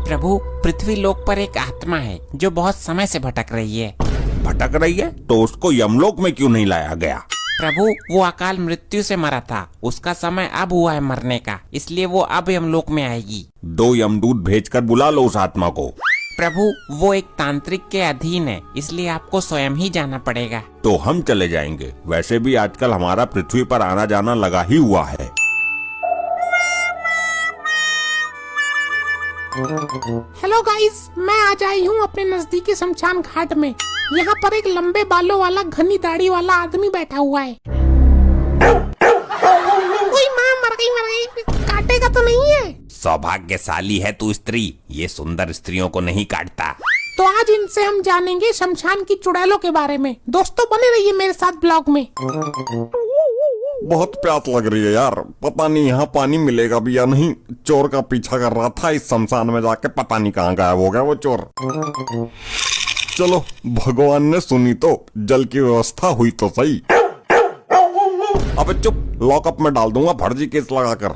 प्रभु, पृथ्वी लोक पर एक आत्मा है जो बहुत समय से भटक रही है। भटक रही है तो उसको यमलोक में क्यों नहीं लाया गया? प्रभु, वो अकाल मृत्यु से मरा था, उसका समय अब हुआ है मरने का, इसलिए वो अब यमलोक में आएगी। 2 यमदूत भेजकर बुला लो उस आत्मा को। प्रभु, वो एक तांत्रिक के अधीन है, इसलिए आपको स्वयं ही जाना पड़ेगा। तो हम चले जाएंगे, वैसे भी आजकल हमारा पृथ्वी पर आना जाना लगा ही हुआ है। हेलो गाइस, मैं आज आई हूँ अपने नजदीकी शमशान घाट में। यहाँ पर एक लंबे बालों वाला घनी दाढ़ी वाला आदमी बैठा हुआ है। कोई माँ मर गई, काटेगा तो नहीं है? सौभाग्यशाली है तू स्त्री, ये सुंदर स्त्रियों को नहीं काटता। तो आज इनसे हम जानेंगे शमशान की चुड़ैलों के बारे में। दोस्तों बने रहिए मेरे साथ ब्लॉग में। बहुत प्यास लग रही है यार, पता नहीं यहाँ पानी मिलेगा भी या नहीं। चोर का पीछा कर रहा था इस शमशान में जाके, पता नहीं कहाँ गायब हो गया वो चोर। चलो, भगवान ने सुनी तो जल की व्यवस्था हुई तो सही। अबे चुप, लॉकअप में डाल दूंगा फर्जी केस लगाकर।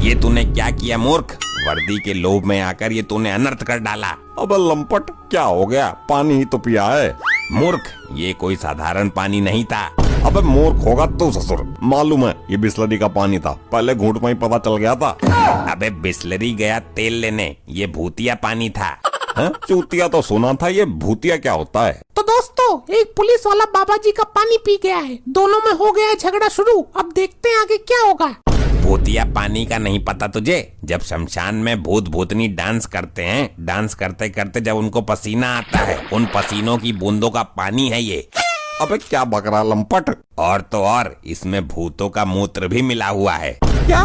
ये तूने क्या किया मूर्ख? वर्दी के लोभ में आकर ये तूने अनर्थ कर डाला। अब लंपट, क्या हो गया? पानी ही तो पिया है। मूर्ख, ये कोई साधारण पानी नहीं था। अबे मूर्ख होगा तो ससुर, मालूम है ये बिस्लरी का पानी था, पहले घूंट में ही पता चल गया था। अबे बिस्लरी गया तेल लेने, ये भूतिया पानी था। चूतिया तो सुना था, ये भूतिया क्या होता है? तो दोस्तों, एक पुलिस वाला बाबा जी का पानी पी गया है, दोनों में हो गया है झगड़ा शुरू। अब देखते हैं आगे क्या होगा। भूतिया पानी का नहीं पता तुझे? जब शमशान में भूत भूतनी डांस करते हैं, डांस करते करते जब उनको पसीना आता है, उन पसीनों की बूंदों का पानी है ये। अबे क्या बकरा लंपट, और तो और इसमें भूतों का मूत्र भी मिला हुआ है। क्या?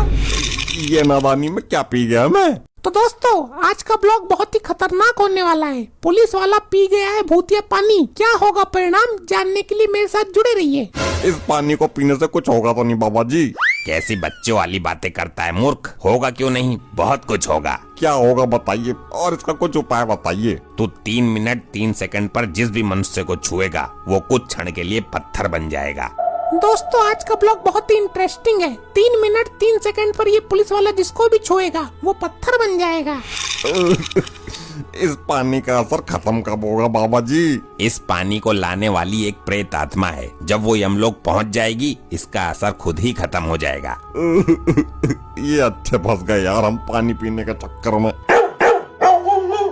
ये नादानी में क्या पी गया मैं? तो दोस्तों, आज का ब्लॉग बहुत ही खतरनाक होने वाला है। पुलिस वाला पी गया है भूतिया पानी, क्या होगा परिणाम जानने के लिए मेरे साथ जुड़े रहिए। इस पानी को पीने से कुछ होगा तो नहीं बाबा जी? कैसी बच्चों वाली बातें करता है मूर्ख, होगा क्यों नहीं, बहुत कुछ होगा। क्या होगा बताइए, और इसका कुछ उपाय बताइए। तू 3 मिनट 3 सेकंड पर जिस भी मनुष्य को छुएगा वो कुछ क्षण के लिए पत्थर बन जाएगा। दोस्तों, आज का ब्लॉग बहुत ही इंटरेस्टिंग है। 3 मिनट 3 सेकंड पर ये पुलिस वाला जिसको भी छुएगा वो पत्थर बन जाएगा। इस पानी का असर खत्म कब होगा बाबा जी? इस पानी को लाने वाली एक प्रेत आत्मा है, जब वो यमलोक पहुंच जाएगी इसका असर खुद ही खत्म हो जाएगा। ये अच्छे फंस गए यार हम पानी पीने के चक्कर में।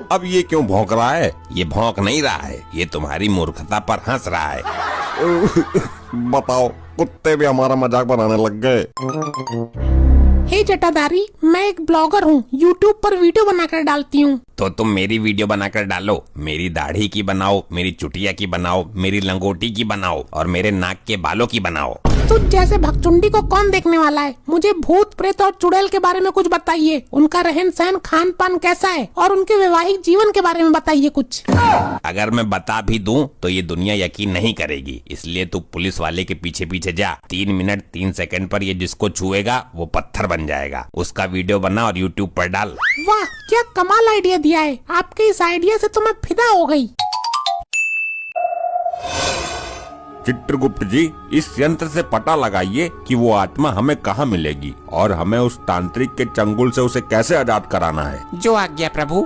अब ये क्यों भौंक रहा है? ये भौंक नहीं रहा है, ये तुम्हारी मूर्खता पर हंस रहा है। बताओ, कुत्ते भी हमारा मजाक बनाने लग गए। हे जटाधारी, मैं एक ब्लॉगर हूँ, यूट्यूब पर वीडियो बनाकर डालती हूँ। तो तुम मेरी वीडियो बनाकर डालो, मेरी दाढ़ी की बनाओ, मेरी चुटिया की बनाओ, मेरी लंगोटी की बनाओ और मेरे नाक के बालों की बनाओ। तुझ जैसे भगचुंडी को कौन देखने वाला है? मुझे भूत प्रेत और चुड़ैल के बारे में कुछ बताइए। उनका रहन सहन खान पान कैसा है और उनके वैवाहिक जीवन के बारे में बताइए कुछ। अगर मैं बता भी दूं तो ये दुनिया यकीन नहीं करेगी, इसलिए तू पुलिस वाले के पीछे पीछे जा। 3 मिनट 3 सेकंड पर ये जिसको छुएगा वो पत्थर बन जाएगा। उसका वीडियो बना और यूट्यूब पर डाल। वाह, क्या कमाल आइडिया दिया है। आपके इस आइडिया से तो मैं फिदा हो गई। चित्रगुप्त जी, इस यंत्र से पता लगाइए कि वो आत्मा हमें कहाँ मिलेगी और हमें उस तांत्रिक के चंगुल से उसे कैसे आजाद कराना है। जो आज्ञा प्रभु।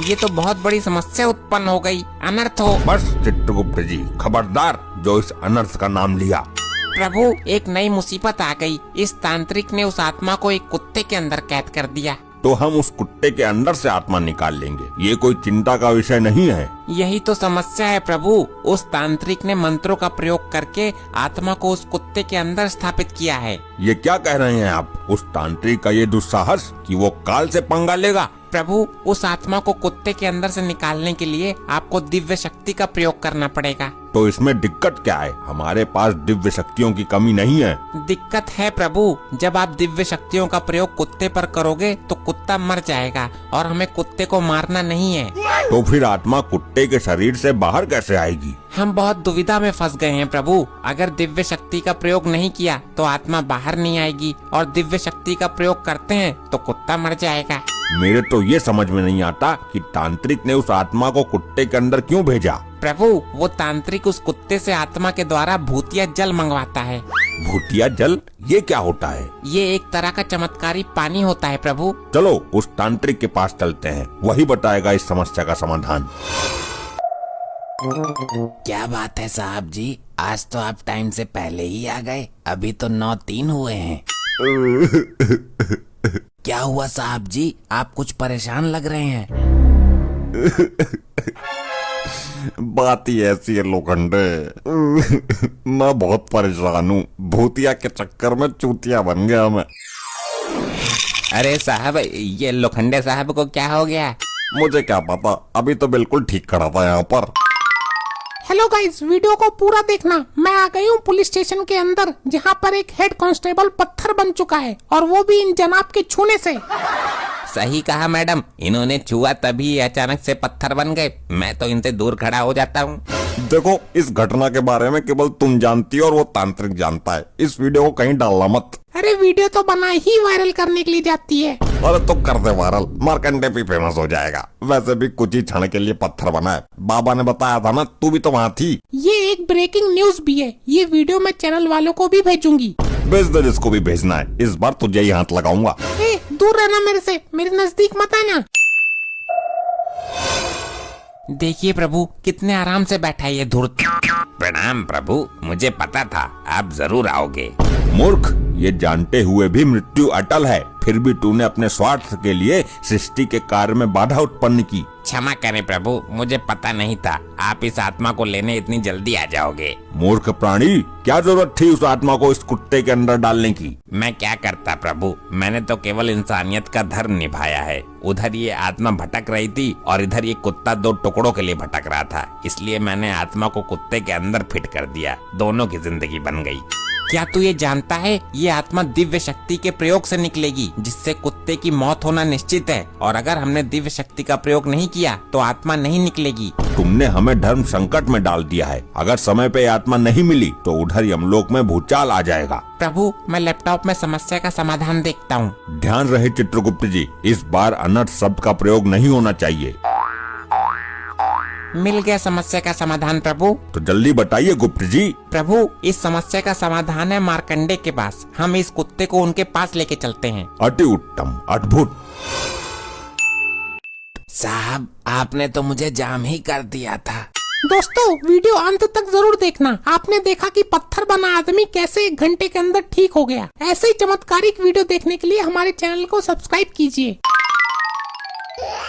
ये तो बहुत बड़ी समस्या उत्पन्न हो गई, अनर्थ हो। बस चित्रगुप्त जी, खबरदार जो इस अनर्थ का नाम लिया। प्रभु, एक नई मुसीबत आ गई। इस तांत्रिक ने उस आत्मा को एक कुत्ते के अंदर कैद कर दिया। तो हम उस कुत्ते के अंदर से आत्मा निकाल लेंगे, ये कोई चिंता का विषय नहीं है। यही तो समस्या है प्रभु। उस तांत्रिक ने मंत्रों का प्रयोग करके आत्मा को उस कुत्ते के अंदर स्थापित किया है। ये क्या कह रहे हैं आप? उस तांत्रिक का ये दुस्साहस कि वो काल से पंगा लेगा। प्रभु, उस आत्मा को कुत्ते के अंदर से निकालने के लिए आपको दिव्य शक्ति का प्रयोग करना पड़ेगा। तो इसमें दिक्कत क्या है? हमारे पास दिव्य शक्तियों की कमी नहीं है। दिक्कत है प्रभु, जब आप दिव्य शक्तियों का प्रयोग कुत्ते पर करोगे तो कुत्ता मर जाएगा और हमें कुत्ते को मारना नहीं है। तो फिर आत्मा कुत्ते के शरीर से बाहर कैसे आएगी? हम बहुत दुविधा में फंस गए हैं प्रभु। अगर दिव्य शक्ति का प्रयोग नहीं किया तो आत्मा बाहर नहीं आएगी और दिव्य शक्ति का प्रयोग करते हैं तो कुत्ता मर जाएगा। मेरे तो ये समझ में नहीं आता कि तांत्रिक ने उस आत्मा को कुत्ते के अंदर क्यों भेजा। प्रभु वो तांत्रिक उस कुत्ते से आत्मा के द्वारा भूतिया जल मंगवाता है। भूतिया जल, ये क्या होता है? ये एक तरह का चमत्कारी पानी होता है प्रभु। चलो उस तांत्रिक के पास चलते हैं, वही बताएगा इस समस्या का समाधान। क्या बात है साहब जी, आज तो आप टाइम से पहले ही आ गए। अभी तो 9:03 हुए हैं। क्या हुआ साहब जी, आप कुछ परेशान लग रहे हैं। बात ही ऐसी है लोखंडे, मैं बहुत परेशान हूँ। भूतिया के चक्कर में चूतिया बन गया मैं। अरे साहब, ये लोखंडे साहब को क्या हो गया। मुझे क्या पता, अभी तो बिल्कुल ठीक खड़ा था यहाँ पर। हेलो गाइस, वीडियो को पूरा देखना। मैं आ गई हूँ पुलिस स्टेशन के अंदर, जहाँ पर एक हेड कांस्टेबल पत्थर बन चुका है, और वो भी इन जनाब के छूने से। सही कहा मैडम, इन्होंने छुआ तभी ये अचानक से पत्थर बन गए। मैं तो इनसे दूर खड़ा हो जाता हूँ। देखो, इस घटना के बारे में केवल तुम जानती हो और वो तांत्रिक जानता है। इस वीडियो को कहीं डालना मत। अरे वीडियो तो बना ही वायरल करने के लिए जाती है। अरे तो कर दे वायरल, मार्कंडे भी फेमस हो जाएगा। वैसे भी कुछ ही क्षण के लिए पत्थर बना है, बाबा ने बताया था ना, तू भी तो वहाँ थी। ये एक ब्रेकिंग न्यूज भी है। ये वीडियो मैं चैनल वालों को भी भेजूंगी। भेज दे जिसको भी भेजना है, इस बार तुझे ही हाथ लगाऊंगा। दूर रहना मेरे से, मेरे नजदीक मत आना। देखिए प्रभु, कितने आराम से बैठा है ये धूर्त। प्रणाम प्रभु, मुझे पता था आप जरूर आओगे। मूर्ख, ये जानते हुए भी मृत्यु अटल है, फिर भी तूने अपने स्वार्थ के लिए सृष्टि के कार्य में बाधा उत्पन्न की। क्षमा करें प्रभु, मुझे पता नहीं था आप इस आत्मा को लेने इतनी जल्दी आ जाओगे। मूर्ख प्राणी, क्या जरूरत थी उस आत्मा को इस कुत्ते के अंदर डालने की? मैं क्या करता प्रभु, मैंने तो केवल इंसानियत का धर्म निभाया है। उधर ये आत्मा भटक रही थी और इधर ये कुत्ता दो टुकड़ों के लिए भटक रहा था, इसलिए मैंने आत्मा को कुत्ते के अंदर फिट कर दिया। दोनों की जिंदगी बन गई। क्या तू ये जानता है, ये आत्मा दिव्य शक्ति के प्रयोग से निकलेगी, जिससे कुत्ते की मौत होना निश्चित है। और अगर हमने दिव्य शक्ति का प्रयोग नहीं किया तो आत्मा नहीं निकलेगी। तुमने हमें धर्म संकट में डाल दिया है। अगर समय पे आत्मा नहीं मिली तो उधर यमलोक में भूचाल आ जाएगा। प्रभु, मैं लैपटॉप में समस्या का समाधान देखता हूँ। ध्यान रहे चित्रगुप्त जी, इस बार अनर्थ शब्द का प्रयोग नहीं होना चाहिए। मिल गया समस्या का समाधान प्रभु। तो जल्दी बताइए गुप्त जी। प्रभु, इस समस्या का समाधान है मार्कंडे के पास। हम इस कुत्ते को उनके पास लेके चलते हैं। अति उत्तम, अद्भुत। साहब, आपने तो मुझे जाम ही कर दिया था। दोस्तों, वीडियो अंत तक जरूर देखना। आपने देखा कि पत्थर बना आदमी कैसे 1 घंटे के अंदर ठीक हो गया। ऐसे ही चमत्कारिक वीडियो देखने के लिए हमारे चैनल को सब्सक्राइब कीजिए।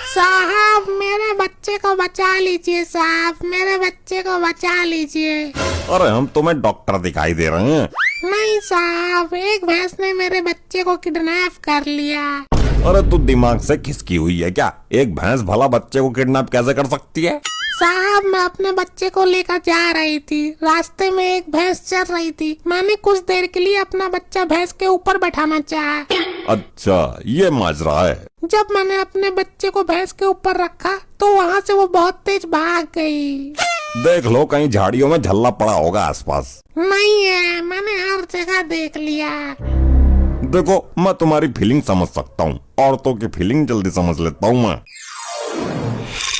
साहब, मेरे बच्चे को बचा लीजिए। साहब, मेरे बच्चे को बचा लीजिए। अरे हम तुम्हें डॉक्टर दिखाई दे रहे हैं। नहीं साहब, एक भैंस ने मेरे बच्चे को किडनैप कर लिया। अरे तू दिमाग से खिसकी हुई है क्या? एक भैंस भला बच्चे को किडनैप कैसे कर सकती है? साहब, मैं अपने बच्चे को लेकर जा रही थी। रास्ते में एक भैंस चल रही थी। मैंने कुछ देर के लिए अपना बच्चा भैंस के ऊपर बैठाना चाहा। अच्छा, ये माजरा है। जब मैंने अपने बच्चे को भैंस के ऊपर रखा तो वहाँ से वो बहुत तेज भाग गई। देख लो, कहीं झाड़ियों में झल्ला पड़ा होगा आसपास। नहीं है, मैंने हर जगह देख लिया। देखो, मैं तुम्हारी फीलिंग समझ सकता हूँ। औरतों की फीलिंग जल्दी समझ लेता हूँ मैं।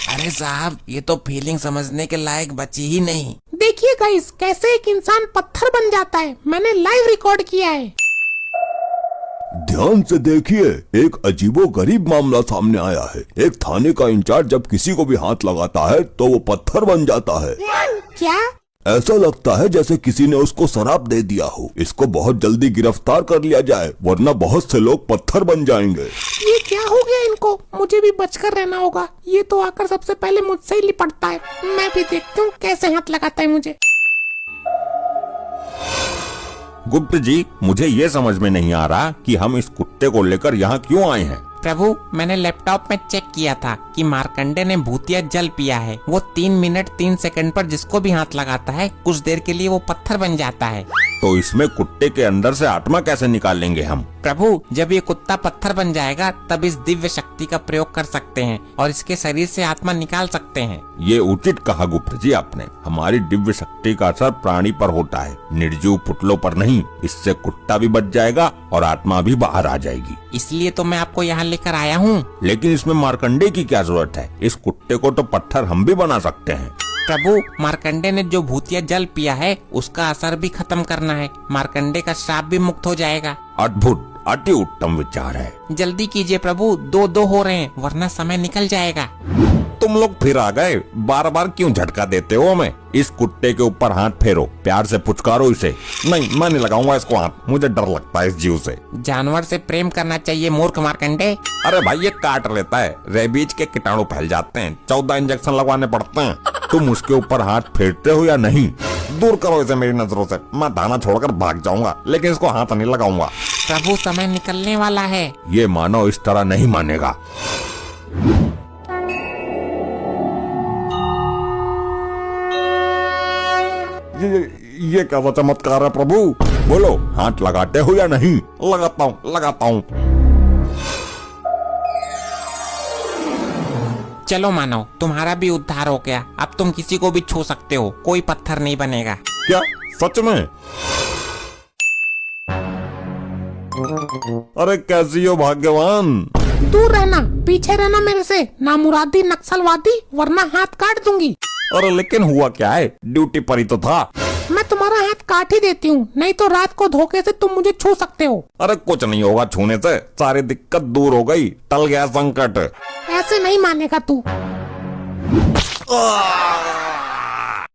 अरे साहब, ये तो फीलिंग समझने के लायक बची ही नहीं। देखिए गाइस, कैसे एक इंसान पत्थर बन जाता है। मैंने लाइव रिकॉर्ड किया है। ध्यान से देखिए, एक अजीबोगरीब मामला सामने आया है। एक थाने का इंचार्ज जब किसी को भी हाथ लगाता है तो वो पत्थर बन जाता है। क्या? ऐसा लगता है जैसे किसी ने उसको शराब दे दिया हो। इसको बहुत जल्दी गिरफ्तार कर लिया जाए, वरना बहुत से लोग पत्थर बन जाएंगे। ये क्या हो गया इनको? मुझे भी बचकर रहना होगा। ये तो आकर सबसे पहले मुझसे ही लिपटता है। मैं भी देखती हूँ कैसे हाथ लगाता है मुझे। गुप्त जी, मुझे ये समझ में नहीं आ रहा कि हम इस कुत्ते को लेकर यहाँ क्यों आए हैं। प्रभु, मैंने लैपटॉप में चेक किया था कि मार्कंडे ने भूतिया जल पिया है। वो 3 मिनट 3 सेकंड पर जिसको भी हाथ लगाता है, कुछ देर के लिए वो पत्थर बन जाता है। तो इसमें कुत्ते के अंदर से आत्मा कैसे निकालेंगे हम? प्रभु, जब ये कुत्ता पत्थर बन जाएगा तब इस दिव्य शक्ति का प्रयोग कर सकते हैं और इसके शरीर से आत्मा निकाल सकते हैं। ये उचित कहा गुप्त जी आपने। हमारी दिव्य शक्ति का असर प्राणी पर होता है, निर्जीव पुतलों पर नहीं। इससे कुत्ता भी बच जाएगा और आत्मा भी बाहर आ जाएगी। इसलिए तो मैं आपको यहाँ लेकर आया हूँ। लेकिन इसमें मार्कंडे की क्या जरूरत है? इस कुत्ते को तो पत्थर हम भी बना सकते हैं। प्रभु, मार्कंडे ने जो भूतिया जल पिया है उसका असर भी खत्म करना है। मार्कंडे का श्राप भी मुक्त हो जाएगा। अद्भुत, अति उत्तम विचार है। जल्दी कीजिए प्रभु, 2-2 हो रहे हैं वरना समय निकल जाएगा। तुम लोग फिर आ गए, बार बार क्यों झटका देते हो हमें? इस कुत्ते के ऊपर हाथ फेरो, प्यार से पुचकारो इसे। नहीं, मैं नहीं लगाऊंगा इसको हाथ, मुझे डर लगता है इस जीव से। जानवर से प्रेम करना चाहिए मूर्ख मार्कंडे। अरे भाई, ये काट लेता है, रेबीज के कीटाणु फैल जाते हैं, 14 इंजेक्शन लगवाने पड़ते हैं। तुम उसके ऊपर हाथ फेरते हो या नहीं? दूर करो इसे मेरी नजरों से, मैं दाना छोड़कर भाग जाऊंगा, लेकिन इसको हाथ नहीं लगाऊंगा। प्रभु, समय निकलने वाला है। ये मानव इस तरह नहीं मानेगा। ये क्या चमत्कार है प्रभु? बोलो, हाथ लगाते हो या नहीं? लगाता हूँ, लगाता हूँ। चलो मानव, तुम्हारा भी उद्धार हो गया। अब तुम किसी को भी छू सकते हो, कोई पत्थर नहीं बनेगा। क्या सच में? अरे कैसी हो भाग्यवान। दूर रहना, पीछे रहना मेरे से, नामुरादी नक्सलवादी, वरना हाथ काट दूंगी। अरे लेकिन हुआ क्या है? ड्यूटी पर ही तो था। मैं तुम्हारा हाथ काट ही देती हूँ, नहीं तो रात को धोखे से तुम मुझे छू सकते हो। अरे कुछ नहीं होगा छूने से, सारी दिक्कत दूर हो गई, टल गया संकट। ऐसे नहीं मानेगा तू।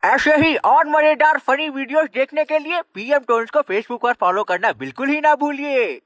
ऐसे ही और मजेदार फनी वीडियोस देखने के लिए PM टोन्स को फेसबुक पर फॉलो करना बिल्कुल ही ना भूलिए।